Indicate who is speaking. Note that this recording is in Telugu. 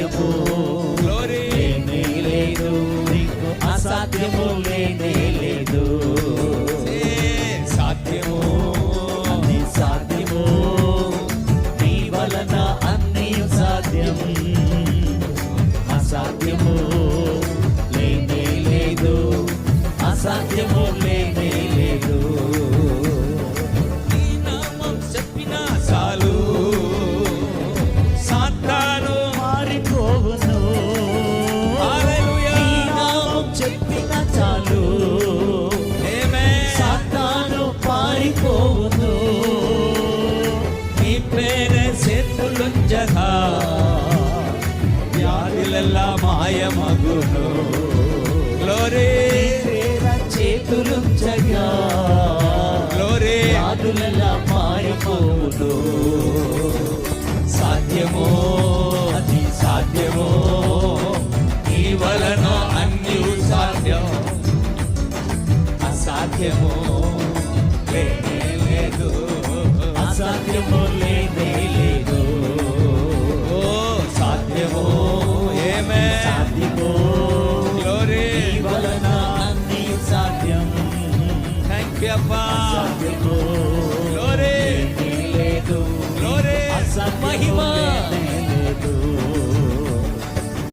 Speaker 1: అసాధ్యము లేనే లేదు, నీకు అసాధ్యము లేనే లేదు. సాధ్యము అన్ని సాధ్యము, నీ వలన అన్ని సాధ్యం. అసాధ్యము లేనే లేదు, అసాధ్యము లేనే లేదు. నీ నామం చెప్పినా చాలు, సాతాను మారిపోవును. హల్లెలూయా. నీ నామం చెప్పినా చాలు, సాతాను పారిపోవును. నీ పేరే చేతులుంచగా వ్యాధులెల్లా మాయమగును. గ్లోరీ. చేతులుంచగా గ్లోరీ, వ్యాధులెల్లా మారిపోవును. సాధ్యమో అది సాధ్యమో, నీ వలన అన్ని సాధ్యం. అసాధ్యమో లేనే లేదు, అసాధ్యమో లేనే లేదు. ఓ సాధ్యమో ఏమే సాధ్యమో, గ్లోరీ, నీ వలన అన్ని సాధ్యం. థ్యాంక్ యూ అబ్బా. అసాధ్యమో గ్లోరీ లేదు, గ్లోరీ, మహిమ